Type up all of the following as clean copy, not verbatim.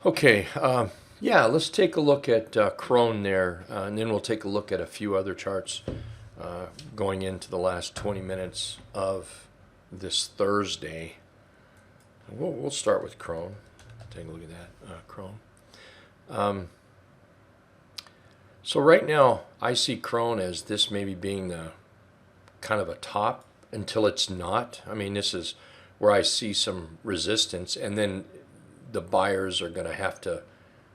Okay, yeah, let's take a look at Crone there, and then we'll take a look at a few other charts going into the last 20 minutes of this Thursday. We'll start with Crone. Take a look at that, Crone. So right now, I see Crone as this maybe being the kind of a top until it's not. I mean, this is where I see some resistance, and then the buyers are going to have to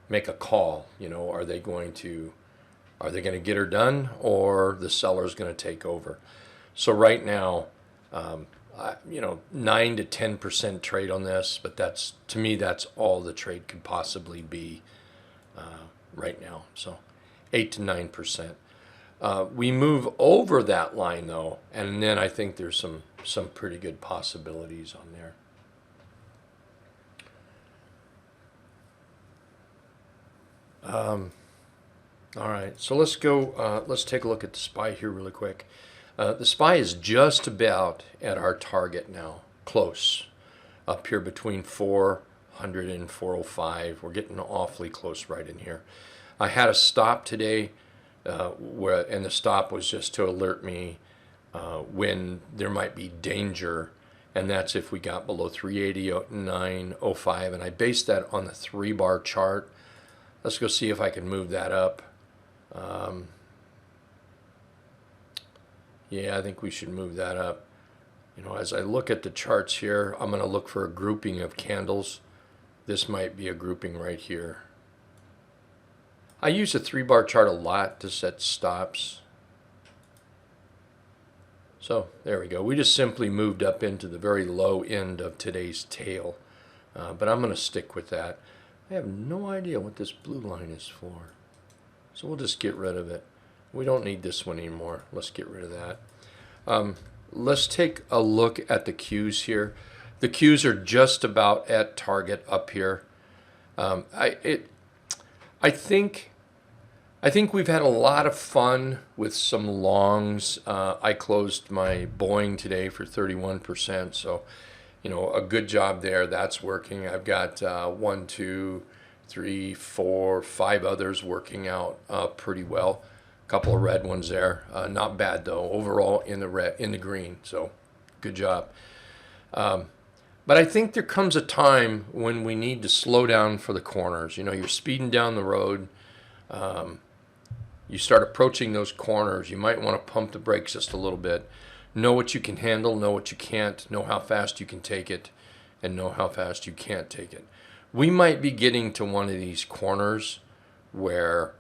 make a call. Are they going to get her done, or the seller's going to take over? So right now, 9 to 10% trade on this, but to me that's all the trade could possibly be right now. So 8 to 9%. We move over that line though, and then I think there's some pretty good possibilities on there. All right, so let's go. Let's take a look at the SPY here really quick. The SPY is just about at our target now, close, up here between 400 and 405. We're getting awfully close right in here. I had a stop today, and the stop was just to alert me when there might be danger, and that's if we got below 389.05, and I based that on the 3-bar chart. Let's go see if I can move that up. Yeah, I think we should move that up. As I look at the charts here, I'm going to look for a grouping of candles. This might be a grouping right here. I use a 3-bar chart a lot to set stops. So there we go. We just simply moved up into the very low end of today's tail. But I'm going to stick with that. I have no idea what this blue line is for. So we'll just get rid of it. We don't need this one anymore. Let's get rid of that. Let's take a look at the Qs here. The Qs are just about at target up here. I think we've had a lot of fun with some longs. I closed my Boeing today for 31%, so a good job there. That's working. I've got 1, 2, 3, 4, 5 others working out pretty well. A couple of red ones there. Not bad though. Overall in the green. So good job. But I think there comes a time when we need to slow down for the corners. You're speeding down the road. You start approaching those corners. You might want to pump the brakes just a little bit. Know what you can handle, know what you can't, know how fast you can take it, and know how fast you can't take it. We might be getting to one of these corners where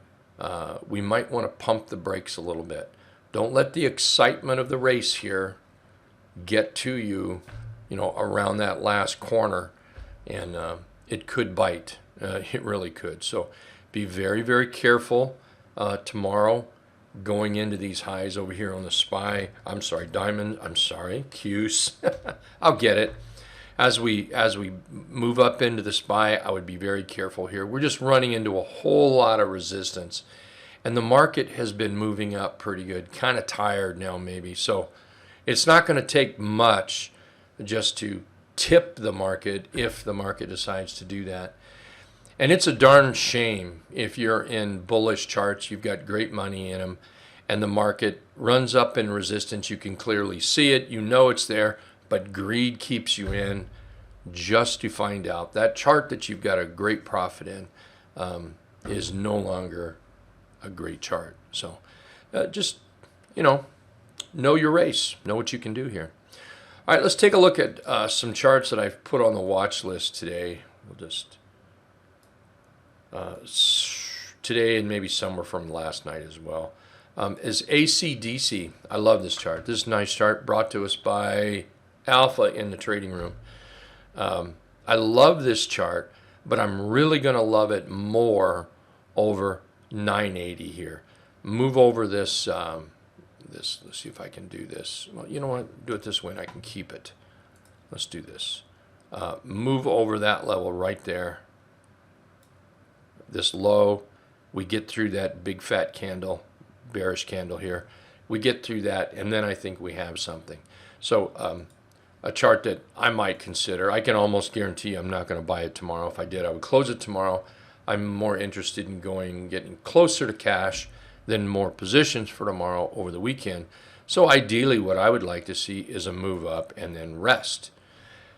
we might want to pump the brakes a little bit. Don't let the excitement of the race here get to you, around that last corner, and it could bite. It really could. So be very, very careful tomorrow. Going into these highs over here on the diamond, Qs. I'll get it. As we move up into the SPY, I would be very careful here. We're just running into a whole lot of resistance, and the market has been moving up pretty good. Kind of tired now maybe, so it's not going to take much just to tip the market if the market decides to do that. And it's a darn shame if you're in bullish charts, you've got great money in them, and the market runs up in resistance. You can clearly see it. You know it's there, but greed keeps you in just to find out that chart that you've got a great profit in is no longer a great chart. So just, know your race. Know what you can do here. All right, let's take a look at some charts that I've put on the watch list today. We'll just... today and maybe somewhere from last night as well, is ACDC. I love this chart. This is a nice chart brought to us by Alpha in the trading room. I love this chart, but I'm really going to love it more over 980 here. Move over this, let's see if I can do this. Well, you know what? Do it this way and I can keep it. Let's do this. Move over that level right there. This low, we get through that big fat candle, bearish candle here. We get through that, and then I think we have something. So a chart that I might consider. I can almost guarantee I'm not going to buy it tomorrow. If I did, I would close it tomorrow. I'm more interested in getting closer to cash than more positions for tomorrow over the weekend. So ideally, what I would like to see is a move up and then rest.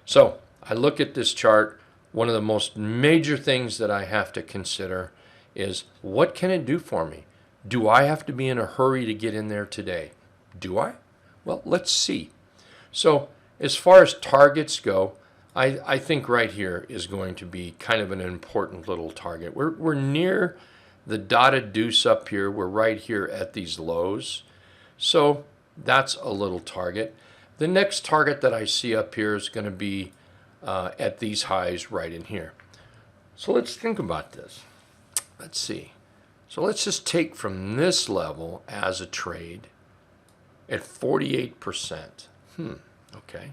So I look at this chart. One of the most major things that I have to consider is, what can it do for me? Do I have to be in a hurry to get in there today? Do I? Well, let's see. So as far as targets go, I think right here is going to be kind of an important little target. We're near the dotted deuce up here. We're right here at these lows. So that's a little target. The next target that I see up here is going to be at these highs right in here. So let's think about this. Let's see. So let's just take from this level as a trade at 48%. Okay.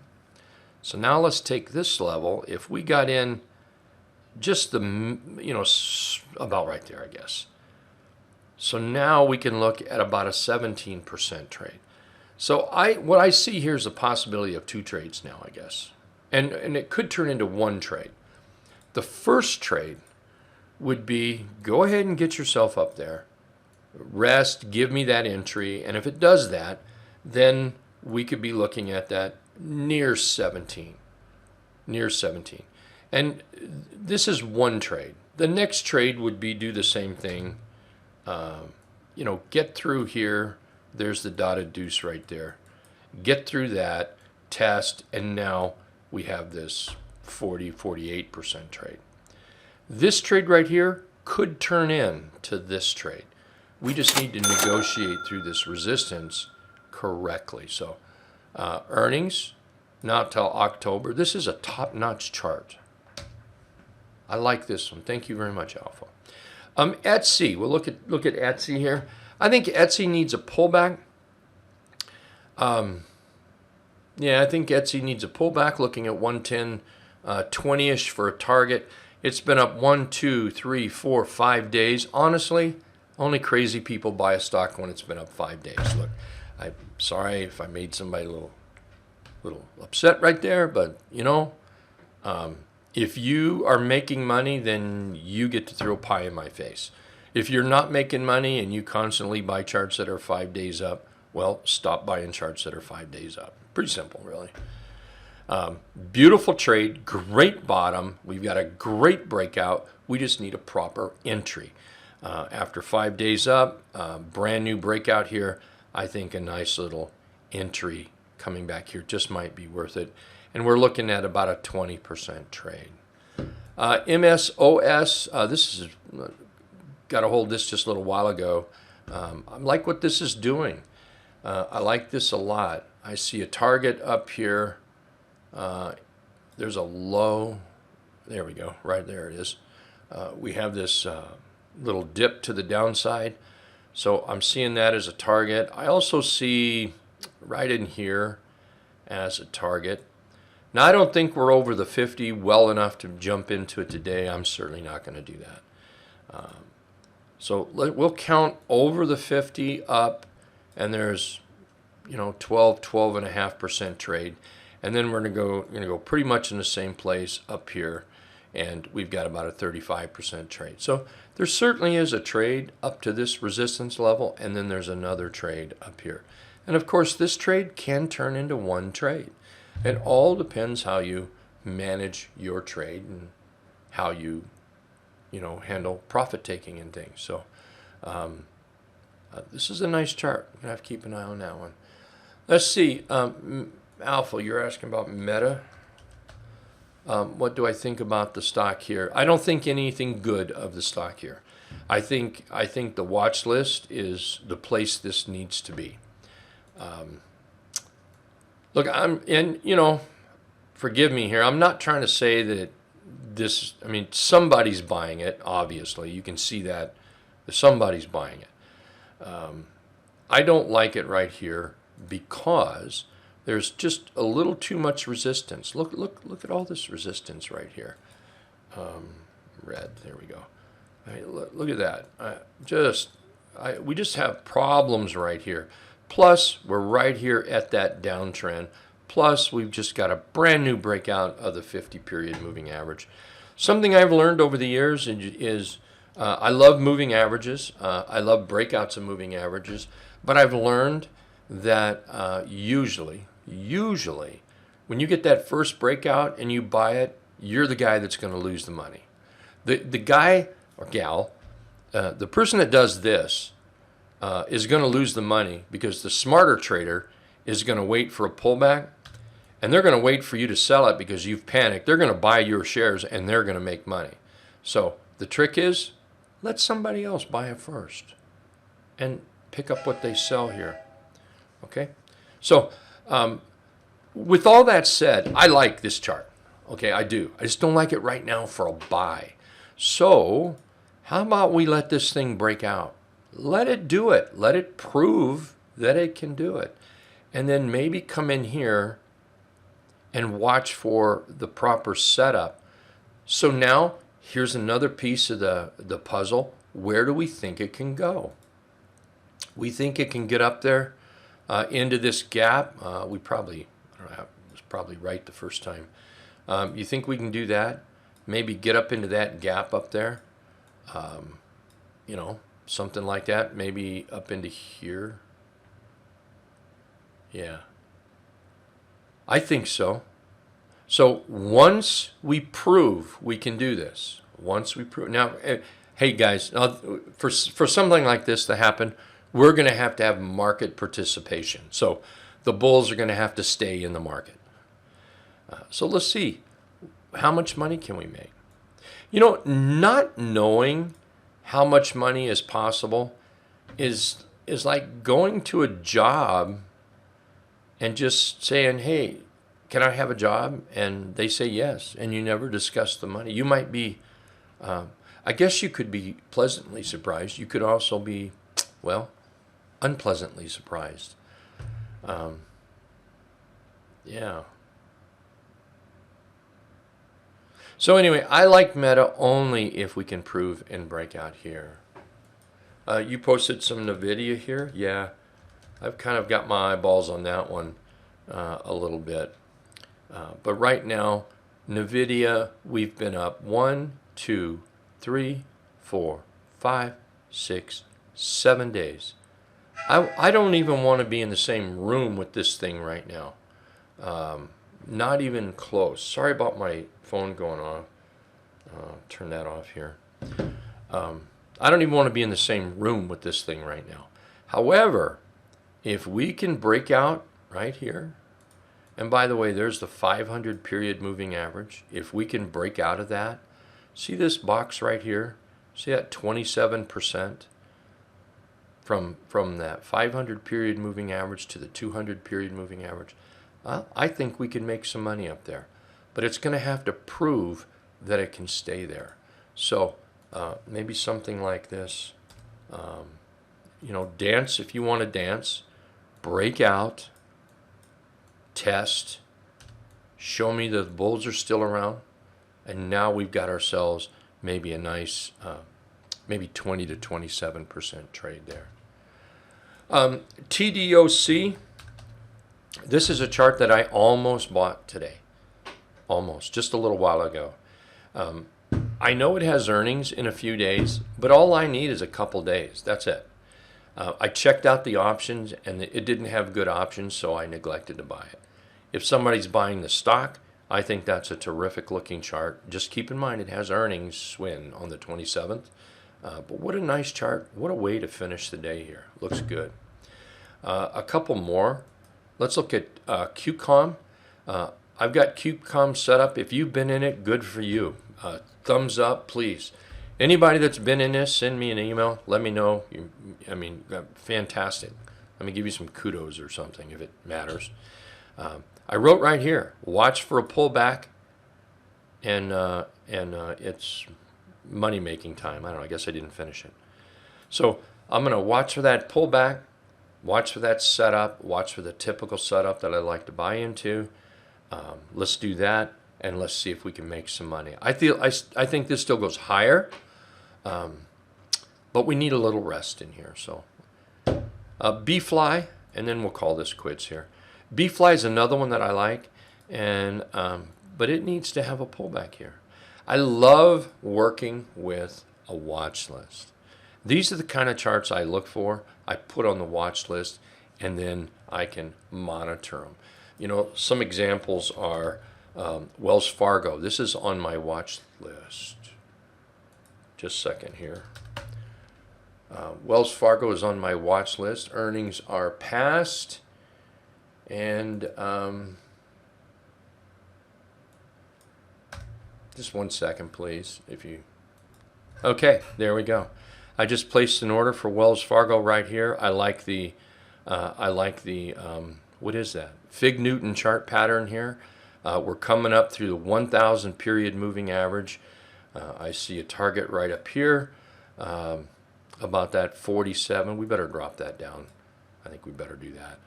So now let's take this level. If we got in just about right there, I guess. So now we can look at about a 17% trade. So what I see here is a possibility of 2 trades now, I guess. And it could turn into 1 trade. The first trade would be, go ahead and get yourself up there. Rest, give me that entry. And if it does that, then we could be looking at that near 17. And this is 1 trade. The next trade would be do the same thing. Get through here. There's the dotted deuce right there. Get through that, test, and now we have this 48% trade. This trade right here could turn into this trade. We just need to negotiate through this resistance correctly. So earnings, not till October. This is a top-notch chart. I like this one. Thank you very much, Alpha. Etsy. We'll look at Etsy here. I think Etsy needs a pullback. I think Etsy needs a pullback. Looking at 110, 20-ish for a target. It's been up 1, 2, 3, 4, 5 days. Honestly, only crazy people buy a stock when it's been up 5 days. Look, I'm sorry if I made somebody a little upset right there, but if you are making money, then you get to throw pie in my face. If you're not making money and you constantly buy charts that are 5 days up, well, stop buying charts that are 5 days up. Pretty simple, really. Beautiful trade, great bottom. We've got a great breakout. We just need a proper entry. After 5 days up, brand new breakout here. I think a nice little entry coming back here just might be worth it. And we're looking at about a 20% trade. MSOS, this is, got a hold of this just a little while ago. I like what this is doing. I like this a lot. I see a target up here. There's a low. There we go. Right there it is. We have this little dip to the downside. So I'm seeing that as a target. I also see right in here as a target. Now, I don't think we're over the 50 well enough to jump into it today. I'm certainly not going to do that. So we'll count over the 50 up, and there's 12.5% trade. And then we're going to go pretty much in the same place up here, and we've got about a 35% trade. So there certainly is a trade up to this resistance level, and then there's another trade up here. And of course, this trade can turn into 1 trade. It all depends how you manage your trade and how you handle profit taking and things. So this is a nice chart. I'm going to have to keep an eye on that one. Let's see. Alpha, you're asking about Meta. What do I think about the stock here? I don't think anything good of the stock here. I think the watch list is the place this needs to be. Look, forgive me here. I'm not trying to say that somebody's buying it, obviously. You can see that somebody's buying it. I don't like it right here because there's just a little too much resistance. Look at all this resistance right here. Red, there we go. Look at that. We just have problems right here. Plus, we're right here at that downtrend. Plus, we've just got a brand new breakout of the 50-period moving average. Something I've learned over the years is I love moving averages. I love breakouts of moving averages. But I've learned that usually, when you get that first breakout and you buy it, you're the guy that's going to lose the money. The guy or gal, the person that does this is going to lose the money because the smarter trader is going to wait for a pullback, and they're going to wait for you to sell it because you've panicked. They're going to buy your shares, and they're going to make money. So the trick is, let somebody else buy it first and pick up what they sell here. Okay? So with all that said, I like this chart. Okay, I do. I just don't like it right now for a buy. So how about we let this thing break out? Let it do it. Let it prove that it can do it. And then maybe come in here and watch for the proper setup. So now here's another piece of the puzzle. Where do we think it can go? We think it can get up there into this gap. We probably, I don't know, it was probably right the first time. You think we can do that? Maybe get up into that gap up there. You know, something like that. Maybe up into here. Yeah. I think so. So once we prove we can do this, now, hey guys, for something like this to happen, we're going to have market participation. So the bulls are going to have to stay in the market. So let's see, how much money can we make? You know, not knowing how much money is possible is like going to a job and just saying, hey, can I have a job? And they say yes, and you never discuss the money. You might be, I guess you could be pleasantly surprised. You could also be, well, unpleasantly surprised. Yeah. So anyway, I like Meta only if we can prove and break out here. You posted some Nvidia here. Yeah, I've kind of got my eyeballs on that one a little bit. But right now, Nvidia, we've been up 1, 2, 3, 4, 5, 6, 7 days. I don't even want to be in the same room with this thing right now. Not even close. Sorry about my phone going off. Turn that off here. I don't even want to be in the same room with this thing right now. However, if we can break out right here, and by the way, there's the 500 period moving average. If we can break out of that, see this box right here? See that 27% from that 500 period moving average to the 200 period moving average? I think we can make some money up there. But it's going to have to prove that it can stay there. So maybe something like this. You know, dance if you want to dance. Break out. Test. Show me the bulls are still around. And now we've got ourselves maybe a nice, maybe 20 to 27% trade there. TDOC. This is a chart that I almost bought today. Almost, just a little while ago. I know it has earnings in a few days, but all I need is a couple days. That's it. I checked out the options, and it didn't have good options, so I neglected to buy it. If somebody's buying the stock, I think that's a terrific looking chart. Just keep in mind it has earnings on the 27th. But what a nice chart. What a way to finish the day here. Looks good. A couple more. Let's look at QCOM. I've got QCOM set up. If you've been in it, good for you. Thumbs up, please. Anybody that's been in this, send me an email. Let me know. I mean, fantastic. Let me give you some kudos or something if it matters. I wrote right here, watch for a pullback, and it's money-making time. I don't know. I guess I didn't finish it. So I'm going to watch for that pullback, watch for that setup, watch for the typical setup that I like to buy into. Let's do that, and let's see if we can make some money. I think this still goes higher, but we need a little rest in here. So B-fly, and then we'll call this quits here. B-Fly is another one that I like, and but it needs to have a pullback here. I love working with a watch list. These are the kind of charts I look for. I put on the watch list, and then I can monitor them. You know, some examples are Wells Fargo. This is on my watch list. Just a second here. Wells Fargo is on my watch list. Earnings are past, and just 1 second, please. Okay, there we go. I just placed an order for Wells Fargo right here. I like the what is that? Fig Newton chart pattern here. We're coming up through the 1,000 period moving average. I see a target right up here, about that 47. We better drop that down. I think we better do that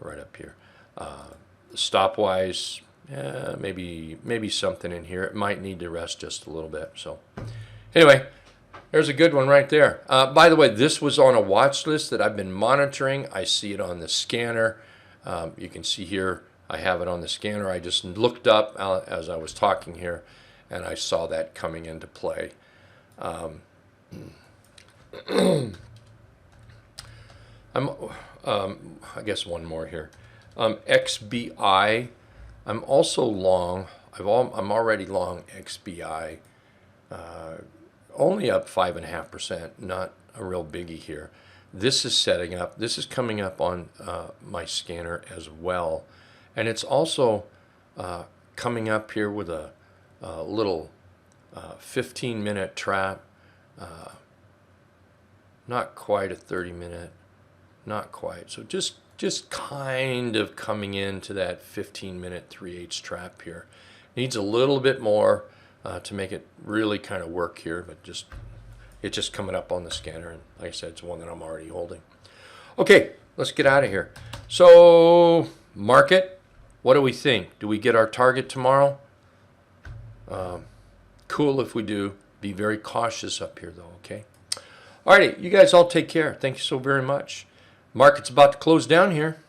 right up here. Stop-wise, maybe something in here. It might need to rest just a little bit. So anyway, there's a good one right there. By the way, this was on a watch list that I've been monitoring. I see it on the scanner. You can see here I have it on the scanner. I just looked up as I was talking here, and I saw that coming into play. I guess one more here. XBI. I'm also long. I'm already long XBI. Only up 5.5%. Not a real biggie here. This is setting up. This is coming up on my scanner as well, and it's also coming up here with a little 15-minute trap. Not quite a 30-minute. Not quite. So just kind of coming into that 15-minute 3/8 trap here. Needs a little bit more to make it really kind of work here, but it's just coming up on the scanner, and like I said, it's one that I'm already holding. Okay, let's get out of here. So market, what do we think? Do we get our target tomorrow? Cool if we do. Be very cautious up here though, okay? All righty, you guys all take care. Thank you so very much. Market's about to close down here.